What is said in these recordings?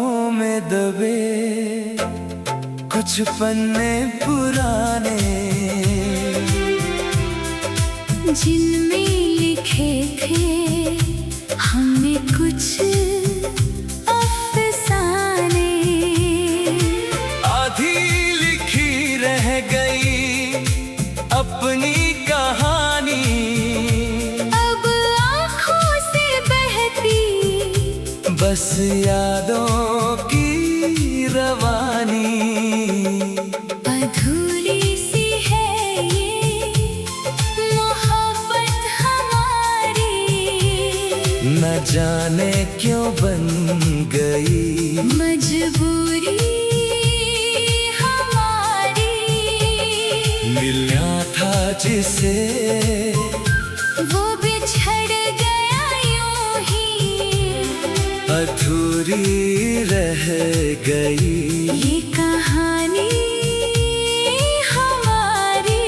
किताबों में दबे कुछ पन्ने पुराने, जिनमें लिखे थे हमने कुछ अफसाने। आधी लिखी रह गई अपनी कहानी, अब आँखों से बहती बस यादों की रवानी। अधूरी सी है ये मोहब्बत हमारी, न जाने क्यों बन गई मजबूरी हमारी। मिलना था जिसे वो बिछड़ गया यूं ही, अधूरी रह गई ये कहानी हमारी।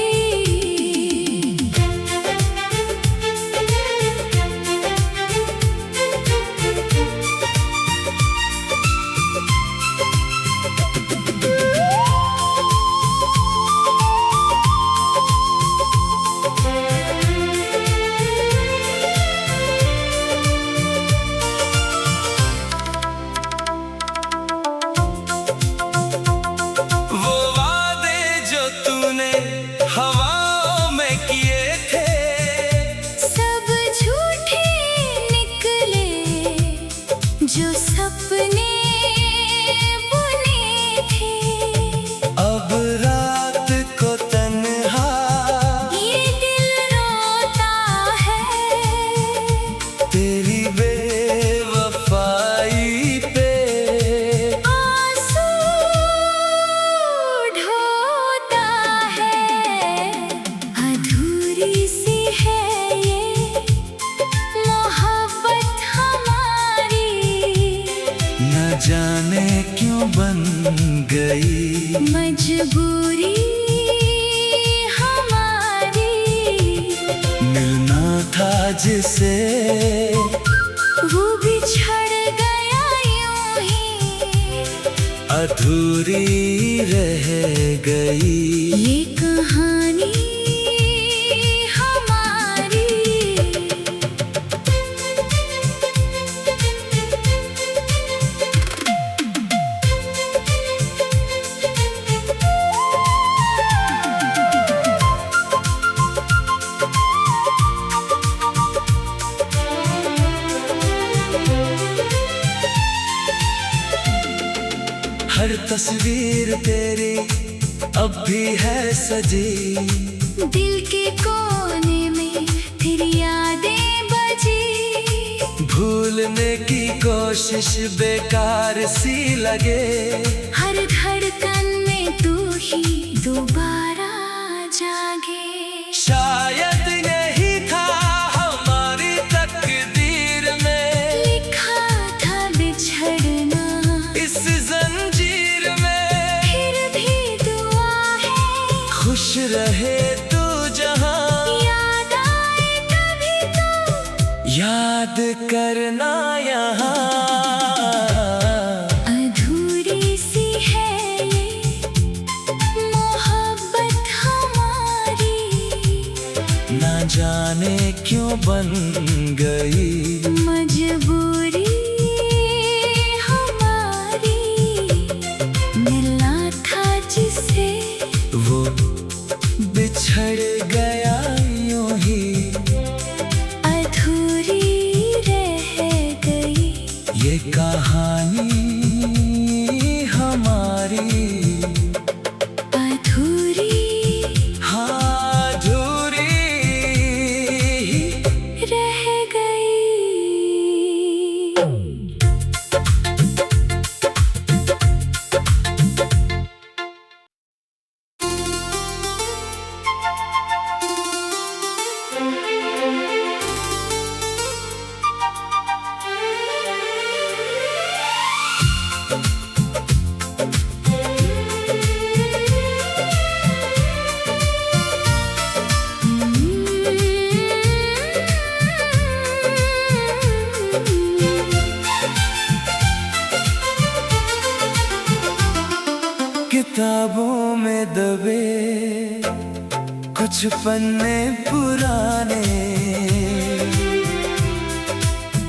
हवाओं में किए थे सब झूठे निकले जो सपने बुने थे। अब रात को तन्हा ये दिल रोता है तेरी बेवफाई पे, आंसू ढोता है। अधूरी सी है ये मोहब्बत हमारी, न जाने क्यों बन गई मजबूरी हमारी। मिलना था जिसे वो बिछड़ गया यूं ही, अधूरी रह गई ये कहानी हमारी। हर तस्वीर तेरी अब भी है सजी, दिल के कोने में तेरी यादें बजी। भूलने की कोशिश बेकार सी लगे, हर धड़कन में तू ही दोबारा जागे। शायद यही था हमारी तकदीर में, लिखा था बिछड़ना इस जंजीर में। फिर भी दुआ है खुश रहे तू जहां, याद आए कभी तो याद करना यहाँ। अधूरी सी है ये मोहब्बत हमारी, न जाने क्यों बन गई मजबूरी हमारी। मिलना था जिसे वो बिछड़ गया यूं ही, अधूरी रह गई ये कहानी हमारी। अधूरी हाँ अधूरी रह गई। किताबों में दबे कुछ पन्ने पुराने,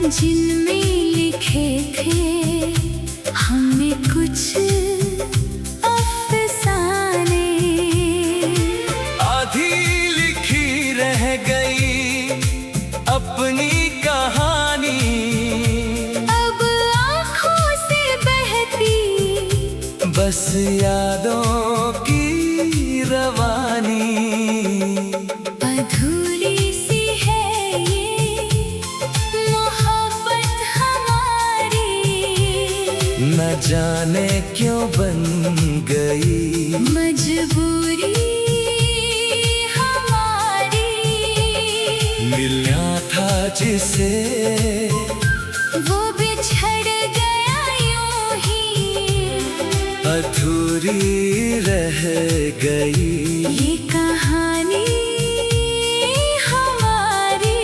जिनमें लिखे थे हमने कुछ अफसाने। आधी लिखी रह गई अपनी कहानी, अब आँखों से बहती बस यादों की रवानी। अधूरी सी है ये मोहब्बत हमारी, न जाने क्यों बन गई मजबूरी हमारी। मिलना था जिसे वो बिछड़ गया यूं ही, अधूरी रह गई ये कहानी हमारी।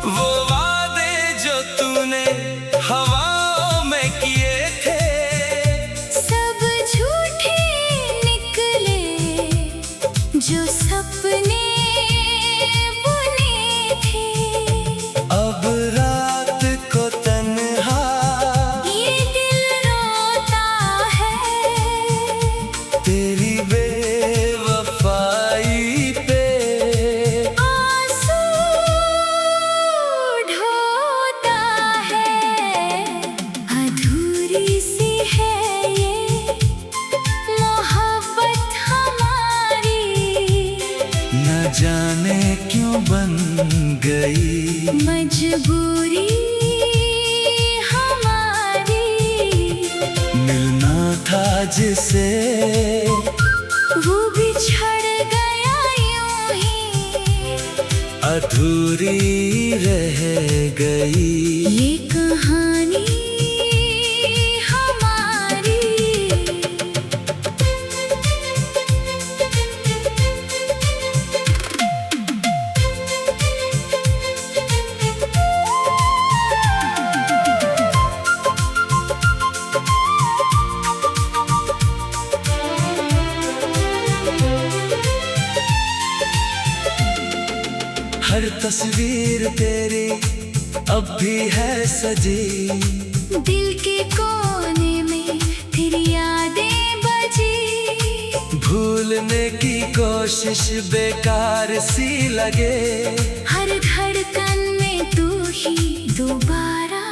वो वादे जो तूने हवाओं में किए थे, सब झूठे निकले जो सपने बुने थे। अब रात को तन्हा ये दिल रोता है तेरी बेवफाई पे, आंसू ढोता है। अधूरी सी है ये मोहब्बत हमारी, न जाने क्यों बन गई मजबूरी हमारी। मिलना था जिसे वो बिछड़ गया यूं ही, अधूरी रह गई ये कहानी हमारी। हर तस्वीर तेरी अब भी है सजी, दिल के कोने में तेरी यादें बजी। भूलने की कोशिश बेकार सी लगे, हर धड़कन में तू ही दोबारा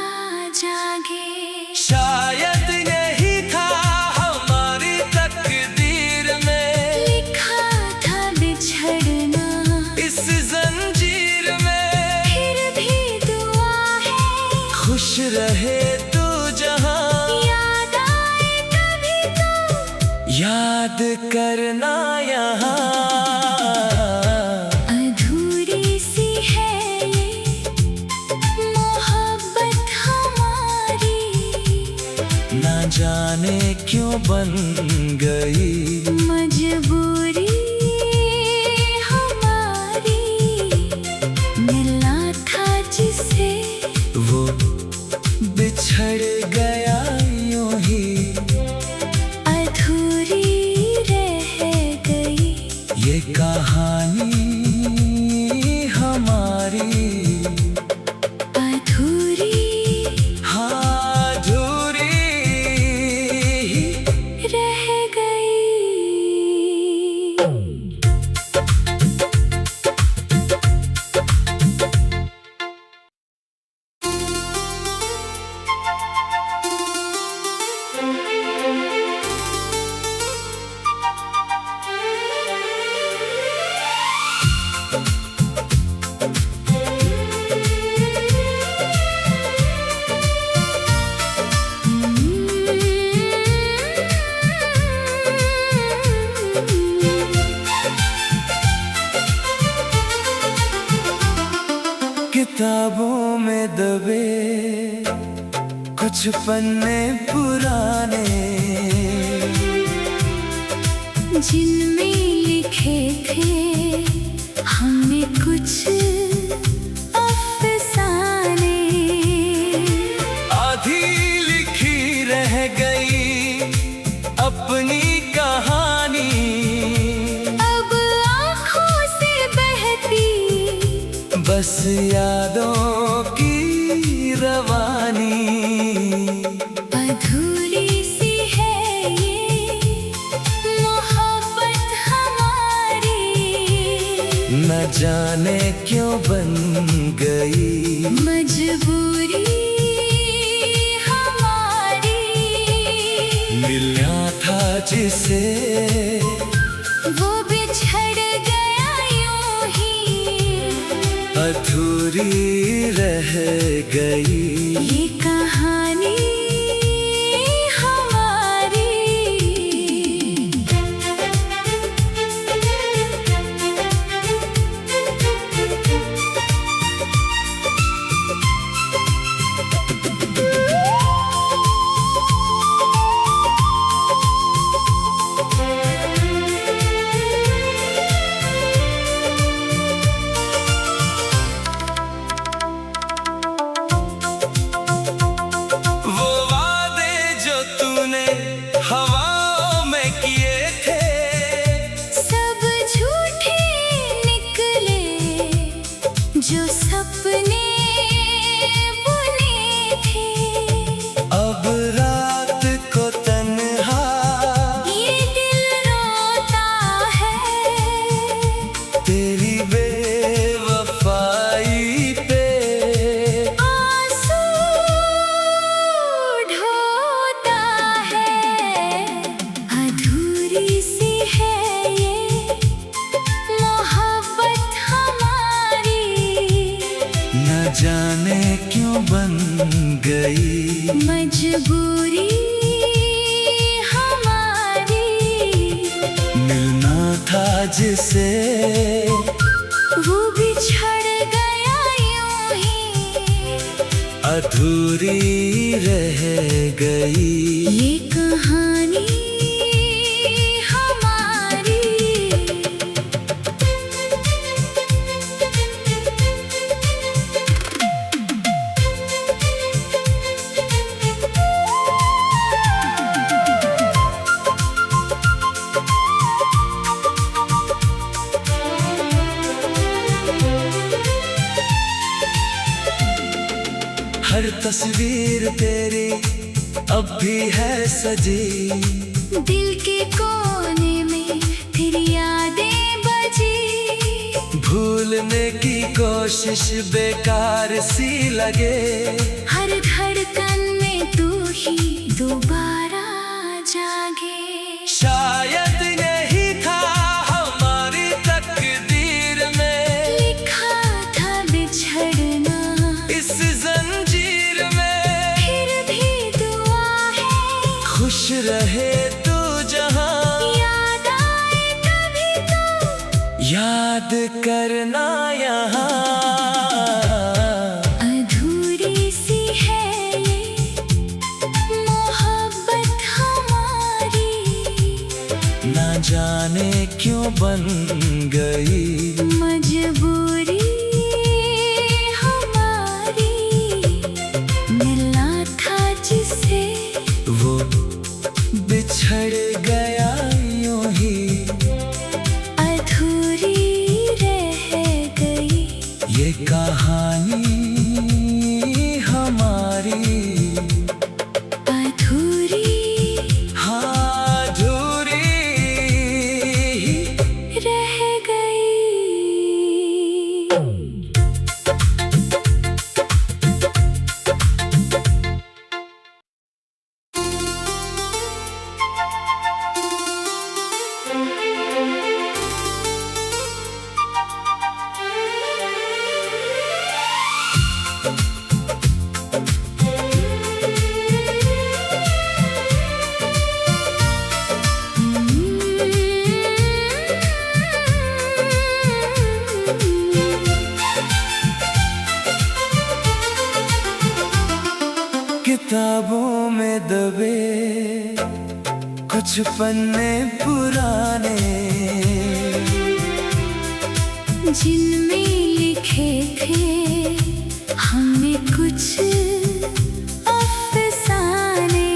जागे। शायद यही था हमारी तकदीर में, लिखा था बिछड़ना इस जंजीर में। फिर भी दुआ है खुश रहे तू जहां, याद आए कभी तो याद करना यहाँ। अधूरी सी है ये मोहब्बत हमारी, न जाने क्यों बन गई मजबूरी हमारी। मिलना था जिसे वो बिछड़ गया यूं ही, अधूरी रह गई ये कहानी हमारी। अधूरी हाँ अधूरी रह गई। दबे कुछ पन्ने पुराने, जिनमें लिखे थे हमने कुछ अफसाने। आधी लिखी रह गई अपनी कहानी, अब आँखों से बहती बस यादों की रवानी। अधूरी सी है ये मोहब्बत हमारी, न जाने क्यों बन गई मजबूरी हमारी। मिलना था जिसे वो बिछड़ गया यूं ही, अधूरी रह गई ये कहानी हमारी। वो वादे जो तूने हवाओं में किए थे, सब झूठे निकले जो सपने बुने थे। अब रात को तन्हा ये दिल रोता है तेरी बेवफाई पे। आंसू ढोता है, अधूरी सी है ये मोहब्बत हमारी, न जाने क्यों बन गई मजबूरी हमारी। मिलना था जिसे वो बिछड़ गया यूं ही, अधूरी रह गई ये कहानी हमारी। हर तस्वीर तेरी अब भी है सजी, दिल के कोने में तेरी यादें बजी। भूलने की कोशिश बेकार सी लगे, हर धड़कन में तू ही दोबारा जागे। शायद यही था हमारी तकदीर में, लिखा था बिछड़ना इस जंजीर में। फिर भी दुआ है खुश रहे तू जहां, याद आए कभी तो याद करना यहाँ। अधूरी सी है ये मोहब्बत हमारी, न जाने क्यों बन गई मजबूरी हमारी। मिलना था जिसे वो बिछड़ गया यूं ही, अधूरी रह गई ये कहानी हमारी। अधूरी हाँ अधूरी रह गई। कुछ पन्ने पुराने जिनमें लिखे थे हमने कुछ अफसाने।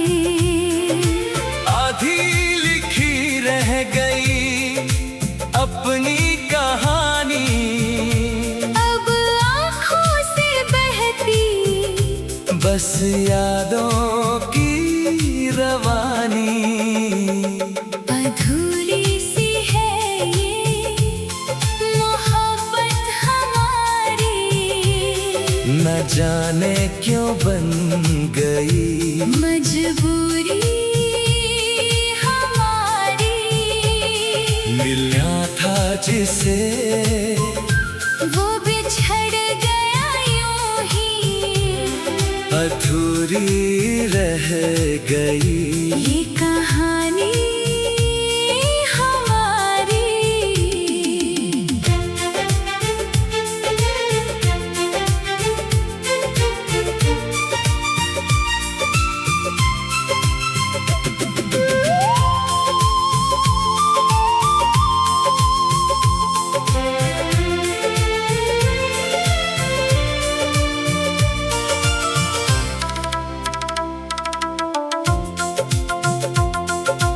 आधी लिखी रह गई अपनी कहानी, अब आँखों से बहती बस यादों की रवानी। अधूरी सी है ये मोहब्बत हमारी, न जाने क्यों बन गई मजबूरी हमारी। मिलना था जिसे वो बिछड़ गया यूं ही, अधूरी रह गई ये कहानी हमारी।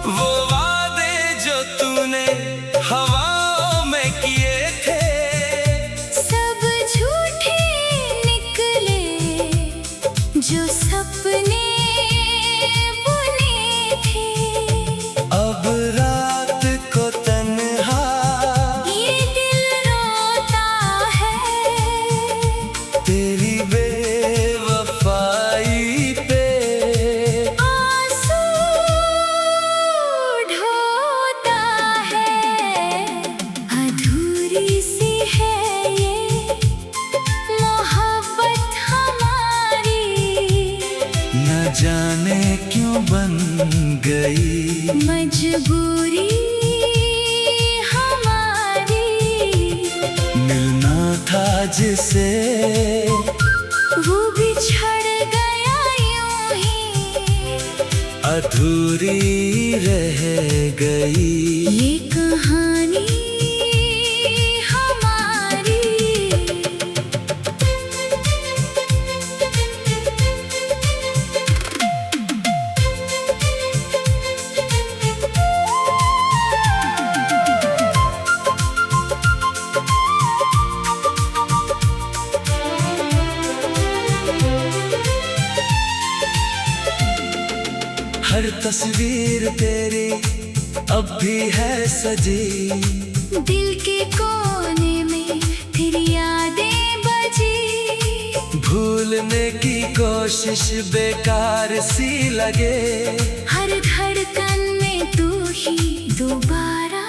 वो वादे जो तूने हवाओं में किए थे, सब झूठे निकले जो सपने बुने थे। अब रात को तन्हा ये दिल रोता है तेरी बेवफाई पे। आंसू ढोता है, अधूरी सी है ये मोहब्बत हमारी। न जाने क्यों बन गई मजबूरी हमारी। मिलना था जिसे वो बिछड़ गया यूं ही, अधूरी रह गई ये कहानी हमारी। हर तस्वीर तेरी अब भी है सजी, दिल के कोने में तेरी यादें बजी। भूलने की कोशिश बेकार सी लगे, हर धड़कन में तू ही दोबारा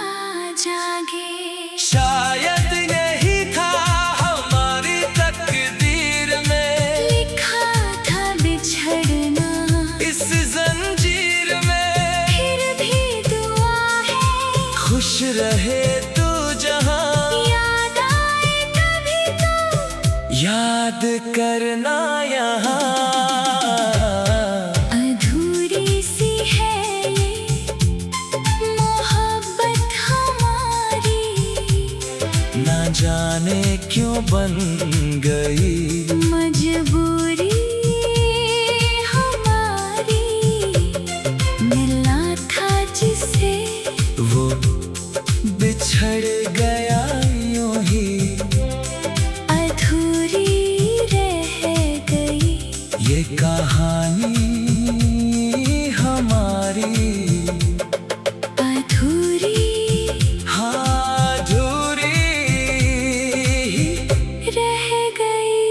जागे। शायद यही था हमारी तकदीर में, लिखा था बिछड़ना इस जंजीर में। फिर भी दुआ है खुश रहे तू जहां, याद आए कभी तो याद करना यहाँ। अधूरी सी है ये मोहब्बत हमारी, न जाने क्यों बन गई मजबूरी हमारी। मिलना था जिसे वो बिछड़ गया यूं ही, अधूरी रह गई ये कहानी हमारी। अधूरी हाँ अधूरी रह गई।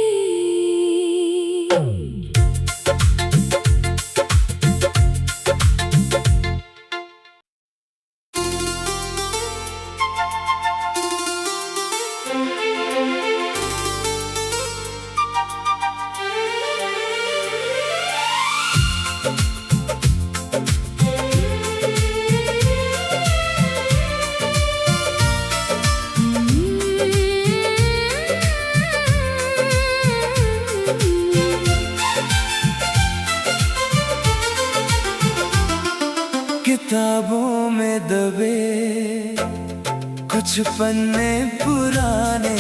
कुछ पन्ने पुराने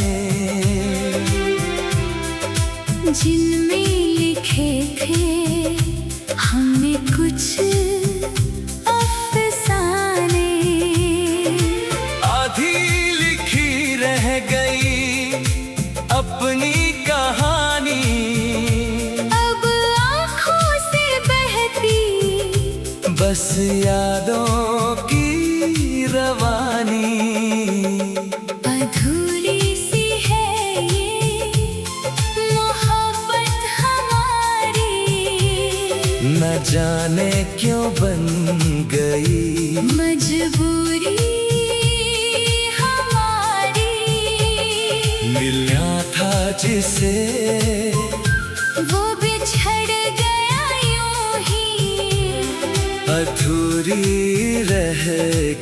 जिनमें लिखे थे हमने कुछ अफसाने। आधी लिखी रह गई अपनी कहानी, अब आँखों से बहती बस यादों की रवानी। अधूरी सी है ये मोहब्बत हमारी, न जाने क्यों बन गई मजबूरी हमारी। मिलना था जिसे वो बिछड़ गया यूं ही, अधूरी रह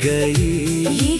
गई। ये